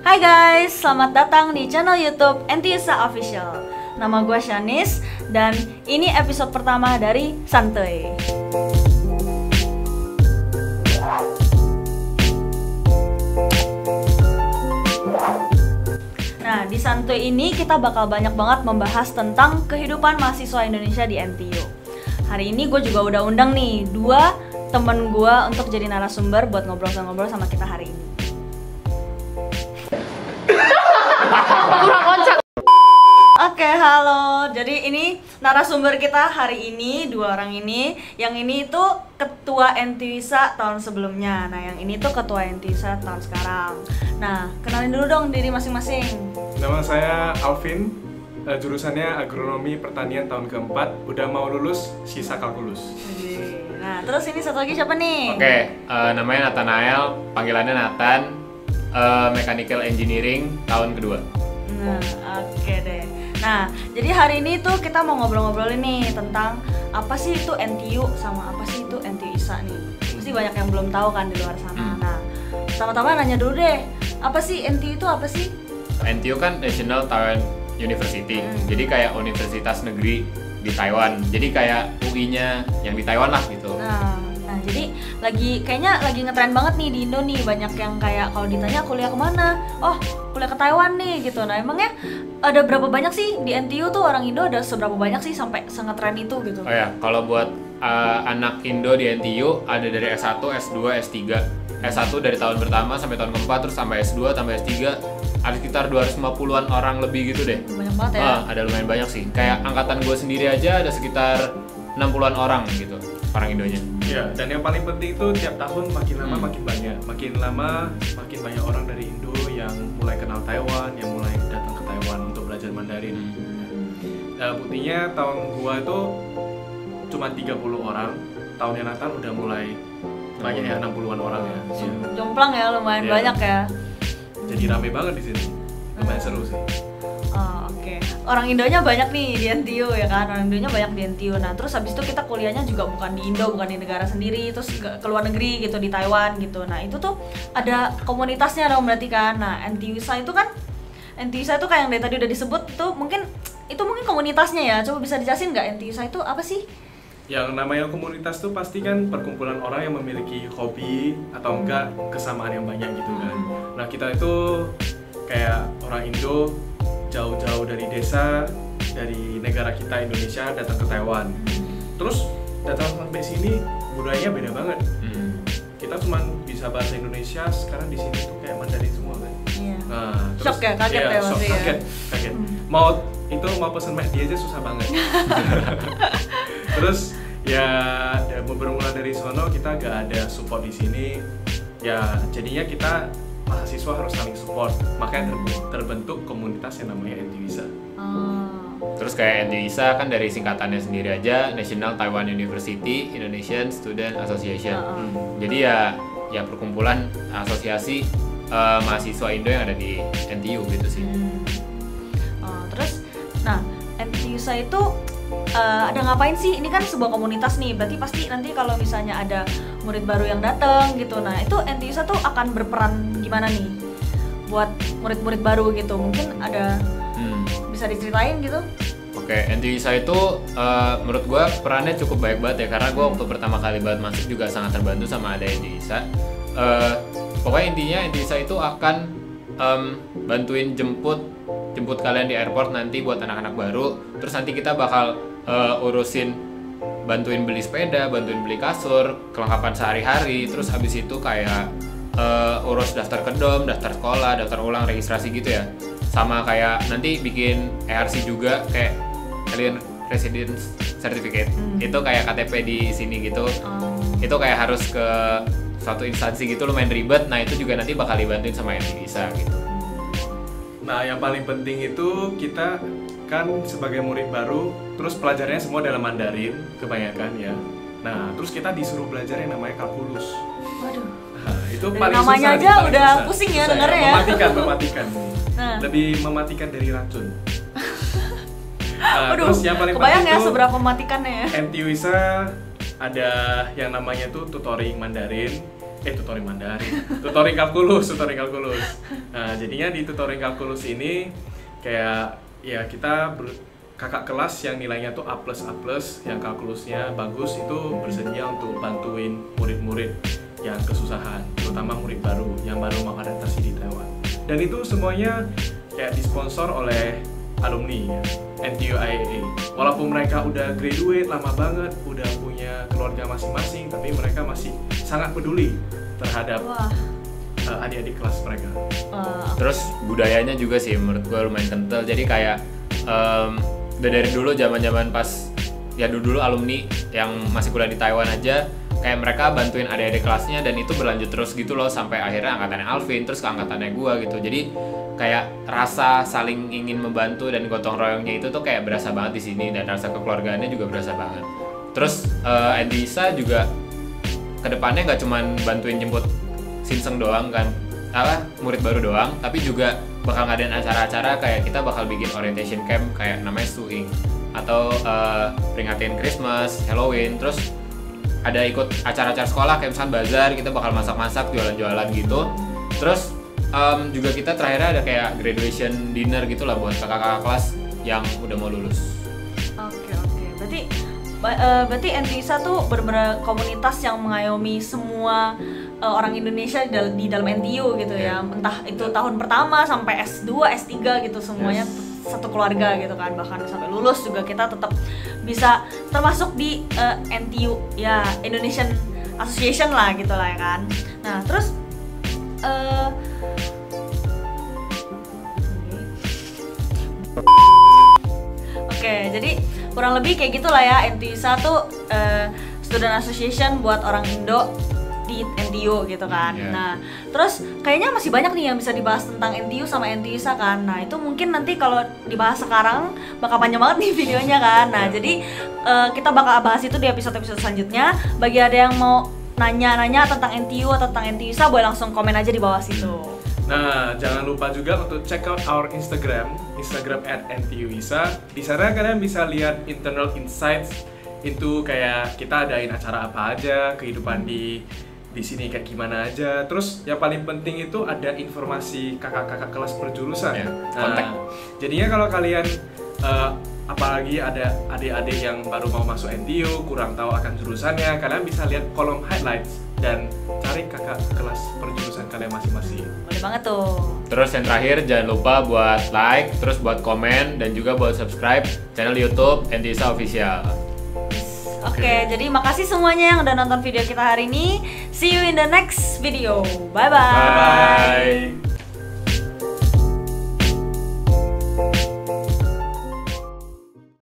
Hai guys, selamat datang di channel YouTube Entiusa Official. Nama gue Shanis dan ini episode pertama dari Santuy. Nah, di Santuy ini kita bakal banyak banget membahas tentang kehidupan mahasiswa Indonesia di NTU. Hari ini gue juga udah undang nih 2 temen gue untuk jadi narasumber buat ngobrol-ngobrol sama kita hari ini. Oke, halo. Jadi ini narasumber kita hari ini, 2 orang ini. Yang ini itu ketua Entiusa tahun sebelumnya. Nah, yang ini tuh ketua Entiusa tahun sekarang. Nah, kenalin dulu dong diri masing-masing. Nama saya Alvin, jurusannya agronomi pertanian tahun keempat. Udah mau lulus, sisa kalkulus. Nah, terus ini satu lagi siapa nih? Oke, namanya Nathanael, panggilannya Nathan, Mechanical Engineering tahun kedua. Nah, oke deh. Nah, jadi hari ini tuh kita mau ngobrol-ngobrol nih tentang apa sih itu NTU sama apa sih itu Entiusa nih. Pasti banyak yang belum tahu kan di luar sana. Nah, pertama-tama nanya dulu deh, apa sih NTU itu apa sih? NTU kan National Taiwan University, jadi kayak universitas negeri di Taiwan. Jadi kayak UI-nya yang di Taiwan lah gitu. Nah, jadi kayaknya lagi ngetren banget nih di Indo nih, banyak yang kayak kalau ditanya kuliah kemana, oh kuliah ke Taiwan nih gitu. Nah, emangnya ada berapa banyak sih di NTU tuh orang Indo, ada seberapa banyak sih sampai sengetren itu gitu? Oh ya, kalau buat anak Indo di NTU ada dari S1, S2, S3. S1 dari tahun pertama sampai tahun keempat, terus sampai S2 tambah S3 ada sekitar 250-an orang lebih gitu deh. Banyak banget ya? Ada lumayan banyak sih. Kayak angkatan gue sendiri aja ada sekitar 60-an orang gitu, orang Indonya. Ya, dan yang paling penting itu tiap tahun makin lama makin banyak. Makin lama makin banyak orang dari Indo yang mulai kenal Taiwan, yang mulai datang ke Taiwan untuk belajar Mandarin. Buktinya tahun gua itu cuma 30 orang, tahunnya Nathan udah mulai banyak ya, 60-an orang ya. Jomplang ya, lumayan banyak ya. Jadi rame banget di sini. Lumayan seru sih. Oh, oke. Orang Indonya banyak nih di NTU ya kan, orang Indonya banyak di NTU. Nah, terus habis itu kita kuliahnya juga bukan di Indo, bukan di negara sendiri, terus ke luar negeri gitu, di Taiwan gitu. Nah, itu tuh ada komunitasnya dong berarti kan. Nah, Entiusa itu kayak yang dari tadi udah disebut itu mungkin komunitasnya ya. Coba bisa dijelasin nggak Entiusa itu apa sih? Yang namanya komunitas tuh pasti kan perkumpulan orang yang memiliki hobi atau enggak kesamaan yang banyak gitu kan. Nah, kita itu kayak orang Indo jauh-jauh dari desa, dari negara kita Indonesia datang ke Taiwan. Terus datang sampai sini budayanya beda banget. Kita cuma bisa bahasa Indonesia, sekarang di sini tuh kayak Mandarin semua kan. Iya. Nah, Shock ya, kaget ya pasti ya. Kaget. Mau pesen McD aja susah banget. Terus ya bermula dari sono kita gak ada support di sini. Ya jadinya kita mahasiswa harus saling support, makanya terbentuk komunitas yang namanya Entiusa. Terus kayak Entiusa kan dari singkatannya sendiri aja, National Taiwan University Indonesian Student Association. Jadi ya perkumpulan asosiasi mahasiswa Indo yang ada di NTU gitu sih. Terus, nah Entiusa itu ada ngapain sih? Ini kan sebuah komunitas nih, berarti pasti nanti kalau misalnya ada murid baru yang datang gitu, nah itu Entiusa tuh akan berperan gimana nih buat murid-murid baru gitu? Mungkin ada bisa diceritain gitu? Oke, Entiusa itu menurut gue perannya cukup baik banget ya, karena gue waktu pertama kali banget masuk juga sangat terbantu sama ada Entiusa. Pokoknya intinya Entiusa itu akan bantuin jemput kalian di airport nanti buat anak-anak baru. Terus nanti kita bakal bantuin beli sepeda, bantuin beli kasur, kelengkapan sehari-hari. Terus habis itu kayak urus daftar kedom, daftar sekolah, daftar ulang, registrasi gitu ya. Sama kayak nanti bikin ERC juga, kayak Alien Residence Certificate. Itu kayak KTP di sini gitu. Itu kayak harus ke suatu instansi gitu, lumayan ribet. Nah itu juga nanti bakal dibantuin sama Entiusa gitu. Nah, yang paling penting itu kita kan sebagai murid baru, terus pelajarannya semua dalam Mandarin kebanyakan ya. Nah, terus kita disuruh belajar yang namanya kalkulus. Waduh. Nah, itu dari paling namanya susah. aja udah pusing ya dengernya ya. Mematikan. Nah. Lebih mematikan dari racun. Waduh, terus yang paling kebayang penting ya itu seberapa mematikannya ya. Entiusa ada yang namanya tuh tutoring Mandarin. tutoring Mandarin, tutoring kalkulus. Nah, jadinya di tutoring kalkulus ini kayak ya kita kakak kelas yang nilainya tuh A+, yang kalkulusnya bagus itu bersedia untuk bantuin murid-murid yang kesusahan, terutama murid baru yang baru mau adaptasi di Taiwan. Dan itu semuanya kayak disponsor oleh alumni NTU IAA. Walaupun mereka udah graduate lama banget, udah punya keluarga masing-masing, tapi mereka masih sangat peduli terhadap adik-adik kelas mereka. Terus budayanya juga sih menurut gue lumayan kental. Jadi kayak udah dari dulu zaman pas ya dulu alumni yang masih kuliah di Taiwan aja, kayak mereka bantuin adik-adik kelasnya, dan itu berlanjut terus gitu loh sampai akhirnya angkatannya Alvin, terus ke angkatannya gua gitu. Jadi kayak rasa saling ingin membantu dan gotong royongnya itu tuh kayak berasa banget di sini, dan rasa kekeluargaannya juga berasa banget. Terus Endisa juga kedepannya nggak cuman bantuin jemput Sinseng doang kan, murid baru doang, tapi juga bakal ngadain acara-acara kayak kita bakal bikin orientation camp kayak namanya Suing, atau peringatin Christmas, Halloween, terus ada ikut acara-acara sekolah kayak misalnya bazar, kita bakal masak-masak, jualan-jualan gitu. Terus juga kita terakhirnya ada kayak graduation dinner gitu lah buat kakak-kakak kelas yang udah mau lulus. Oke. Berarti NTISA tuh benar-benar komunitas yang mengayomi semua orang Indonesia di dalam NTU gitu ya. Entah itu tahun pertama sampai S2, S3 gitu, semuanya satu keluarga gitu kan. Bahkan sampai lulus juga kita tetap bisa termasuk di NTU ya, Indonesian Association lah gitu lah ya kan. Nah, terus Oke, jadi kurang lebih kayak gitulah ya, NTISA tuh Student Association buat orang Indo di NTU gitu kan. Nah, terus kayaknya masih banyak nih yang bisa dibahas tentang NTU sama NTISA kan. Nah, itu mungkin nanti kalau dibahas sekarang bakal panjang banget nih videonya kan. Nah, jadi kita bakal bahas itu di episode-episode selanjutnya. Bagi ada yang mau nanya-nanya tentang NTU atau tentang NTISA, boleh langsung komen aja di bawah situ. Nah, jangan lupa juga untuk check out our Instagram @NTUISA. Di sana kalian bisa lihat internal insights, itu kayak kita adain acara apa aja, kehidupan di sini kayak gimana aja. Terus yang paling penting itu ada informasi kakak-kakak kelas perjurusan. Kontak. Jadinya kalau kalian apalagi ada adik-adik yang baru mau masuk NTU, kurang tahu akan jurusannya, kalian bisa lihat kolom highlights dan cari kakak kelas perjurusan kalian masing-masing. Boleh banget tuh. Terus yang terakhir jangan lupa buat like, terus buat komen, dan juga buat subscribe channel YouTube NTISA Official. Oke, jadi makasih semuanya yang udah nonton video kita hari ini. See you in the next video. Bye-bye. Bye.